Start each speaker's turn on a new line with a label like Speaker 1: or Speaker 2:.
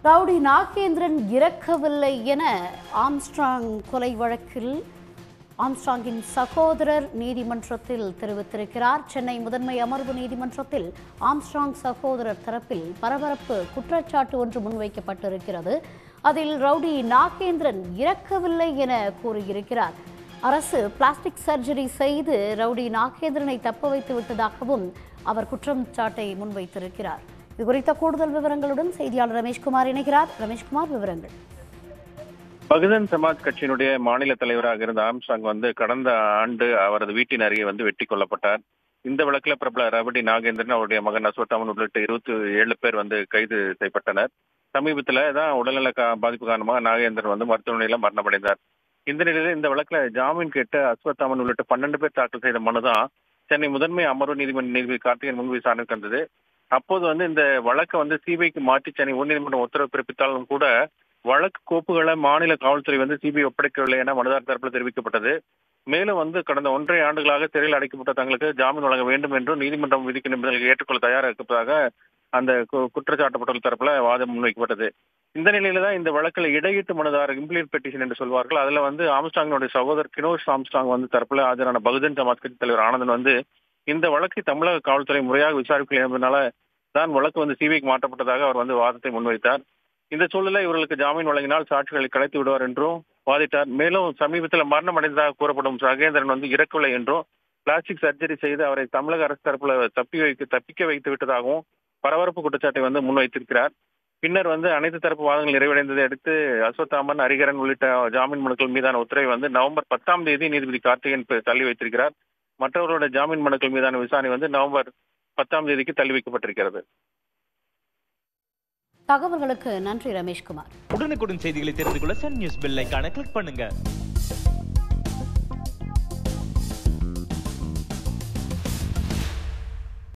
Speaker 1: Rowdy Nagendran இறக்கவில்லை என Armstrong கொலை வழக்கில் ஆம்ஸ்ட்ராங்கின் சகோதரர் நீதிமன்றத்தில் தெரிவித்திருக்கிறார். சென்னை முதன்மை அமர்வு நீதிமன்றத்தில் ஆம்ஸ்ட்ராங் சகோதரர் தரப்பில் பரபரப்பு குற்றச்சாட்டு ஒன்று முன்வைக்கப்பட்டிருக்கிறது. அதில் ரவுடி நாகேந்திரன் இறக்கவில்லை என கூறியிருக்கிறார். அரசு பிளாஸ்டிக் சர்ஜரி செய்து ரவுடி நாகேந்திரனை தப்ப வைத்து விட்டதாகவும் அவர் குற்றம் சாட்டை முன்வைத்திருக்கிறார். இது குறித்த கூடுதல் விவரங்களுடன் செய்தியாளர் ரமேஷ்குமார் இணைகிறார். ரமேஷ்குமார், விவரங்கள்.
Speaker 2: பகுஜன் சமாஜ் கட்சியினுடைய மாநில தலைவராக இருந்த ஆம்ஸ்ட்ராங் கடந்த ஆண்டு அவரது வீட்டின் அருகே வெட்டி கொல்லப்பட்டார். இந்த வழக்கில் பிரபல ரவுடி நாகேந்திரன், அவருடைய மகன் அஸ்வத்தாமன் உள்ளிட்ட 27 பேர் பேர் செய்யப்பட்டனர். சமீபத்தில் தான் உடல்நல பாதிப்பு காரணமாக நாகேந்திரன் மருத்துவமனையில் மரணமடைந்தார். இந்த நிலையில் இந்த வழக்கில் ஜாமீன் கேட்டு அஸ்வத்தாமன் உள்ளிட்ட 12 பேர் தாக்கல் செய்த மனுதான் சென்னை முதன்மை அமர்வு நீதிமன்ற நீதிபதி கார்த்திகேயன் முன் விசாரணைக்கு வந்தது. அப்போது இந்த வழக்கை சிபிஐக்கு மாற்றி சென்னை உயர்நீதிமன்றம் உத்தரவு பிறப்பித்தாலும் கூட வழக்கு கோப்புகளை மாநில காவல்துறை சிபிஐ ஒப்படைக்கவில்லை என மனுதாரர் தரப்பில் தெரிவிக்கப்பட்டது. மேலும் கடந்த 1.5 ஆண்டுகளாக சிறையில் அடைக்கப்பட்ட தங்களுக்கு ஜாமீன் வழங்க வேண்டும் என்றும் நீதிமன்றம் விதிக்கும் நிபந்தனைகளை ஏற்றுக்கொள்ள தயாராக இருப்பதாக அந்த குற்றச்சாட்டப்பட்டவர்கள் தரப்புல வாதம் முன்வைக்கப்பட்டது. இந்த நிலையில தான் இந்த வழக்கில் இடையீட்டு மனுதாரர் இம்ப்ளீட் பெட்டிஷன் என்று சொல்வார்கள். அதுல ஆம்ஸ்ட்ராங்கினுடைய சகோதரர் கினோஷ் ஆம்ஸ்ட்ராங் தரப்புல ஆஜரான பகுஜன் சமாஜ் கட்சி தலைவர் ஆனந்தன் இந்த வழக்கை தமிழக காவல்துறை முறையாக விசாரிக்கல என்பதனால தான் வழக்கு சிபிஐக்கு மாற்றப்பட்டதாக அவர் வாதத்தை முன்வைத்தார். இந்த சூழலில் இவர்களுக்கு ஜாமீன் வழங்கினால் சாட்சிகளை கலைத்து விடுவார் என்றும் வாதிட்டார். மேலும் சமீபத்தில் மரணம் அடைந்ததாக கூறப்படும் நாகேந்திரன் இறக்கவில்லை என்றும் பிளாஸ்டிக் சர்ஜரி செய்து அவரை தமிழக அரசு தரப்புல தப்பிக்க வைத்து விட்டதாகவும் பரபரப்பு குற்றச்சாட்டை முன்வைத்திருக்கிறார். பின்னர் அனைத்து தரப்பு வாதங்கள் நிறைவடைந்ததை அடுத்து அஸ்வத்தாமன், ஹரிகரன் உள்ளிட்ட ஜாமீன் மனுக்கள் மீதான உத்தரவை நவம்பர் 10ஆம் தேதி நீதிபதி கார்த்திகேயன் தள்ளி வைத்திருக்கிறார். மற்றவர்களுடைய ஜாமீன் மனுக்கள் மீதான விசாரணை நவம்பர் 10ஆம் தேதிக்கு தள்ளி வைக்கப்பட்டிருக்கிறது.
Speaker 1: தகவல்களுக்கு நன்றி ரமேஷ்குமார்.
Speaker 3: உடனுக்குடன் செய்திகளை தெரிந்து கொள்ள சன் நியூஸ் பெல் ஐகானை கிளிக் பண்ணுங்க.